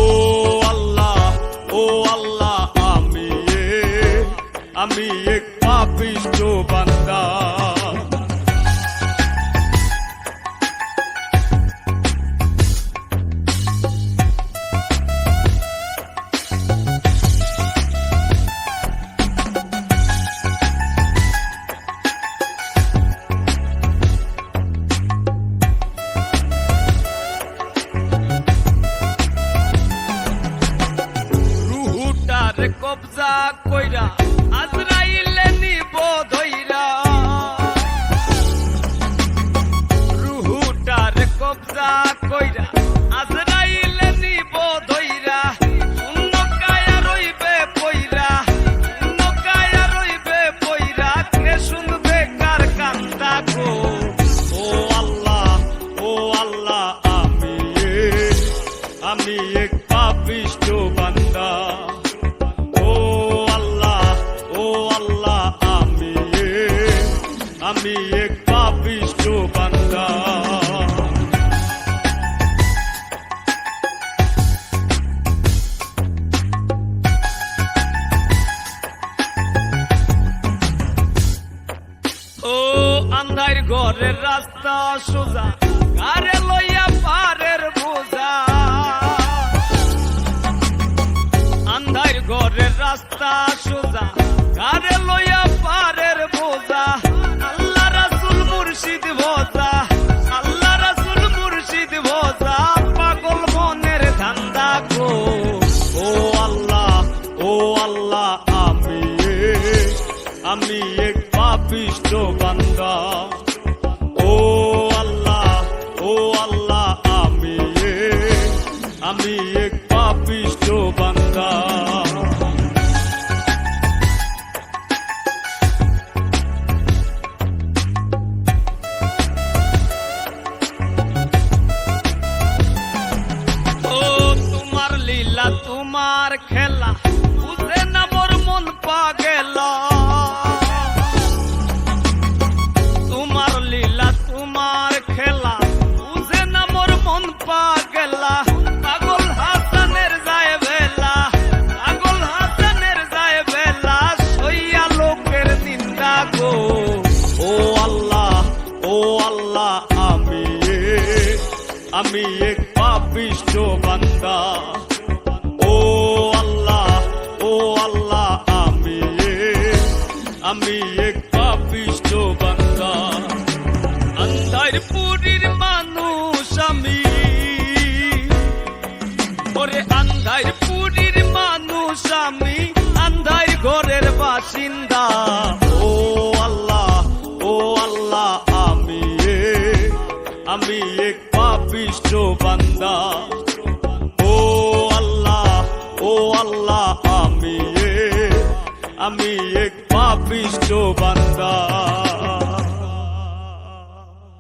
ও আল্লাহ আমি এক পাপিষ্ঠ বান্দা। কবজা কইরা আজরাইলে নিব ধইরা, রুহুটার কবজা কইরা আজরাইলে নিব ধইরা, শূন্য কায়া রইবে পইরা, শূন্য কায়া রইবে পইরা, কে শুনবে কার কান্দা গো। ও আল্লাহ আমি এক পাপিষ্ঠ বান্দা। আমি এক পাপিষ্ঠ বান্দা। ও আন্ধার ঘরের রাস্তা সোজা, কারে লইয়া পারের বোঝা, আন্ধার ঘরের রাস্তা সোজা, কারে লইয়া পারের বোঝা, আল্লাহ রাসূল মুর্শিদ ভোজা, আল্লাহ রাসূল মুর্শিদ ভোজা, পাগল মনের ধান্দা গো। ও আল্লাহ আমি এক পাপিষ্ঠ বান্দা। ও আল্লাহ আমি এক পাপিষ্ঠ বান্দা। তোমার খেলা বুঝে না মোর মন পাগেলা, তোমার লীলা তোমার খেলা বুঝে না মোর মন পাগেলা, পাগল হাসানের যায় বেলা, পাগল হাসানের যায় বেলা, সইয়া লোকের নিন্দা গো। ও আল্লাহ আমি এক পাপিষ্ঠ বান্দা। ও আল্লাহ আমি এক পাপিষ্ঠ বান্দা। আন্ধার পুরীর মানুষ আমি, ওরে আন্ধার পুরীর মানুষ আমি, আন্ধার ঘরের বাসিন্দা। ও আল্লাহ আমি এক পাপিষ্ঠ বান্দা। ও আল্লাহ আমি এক পাপিষ্ঠ বান্দা।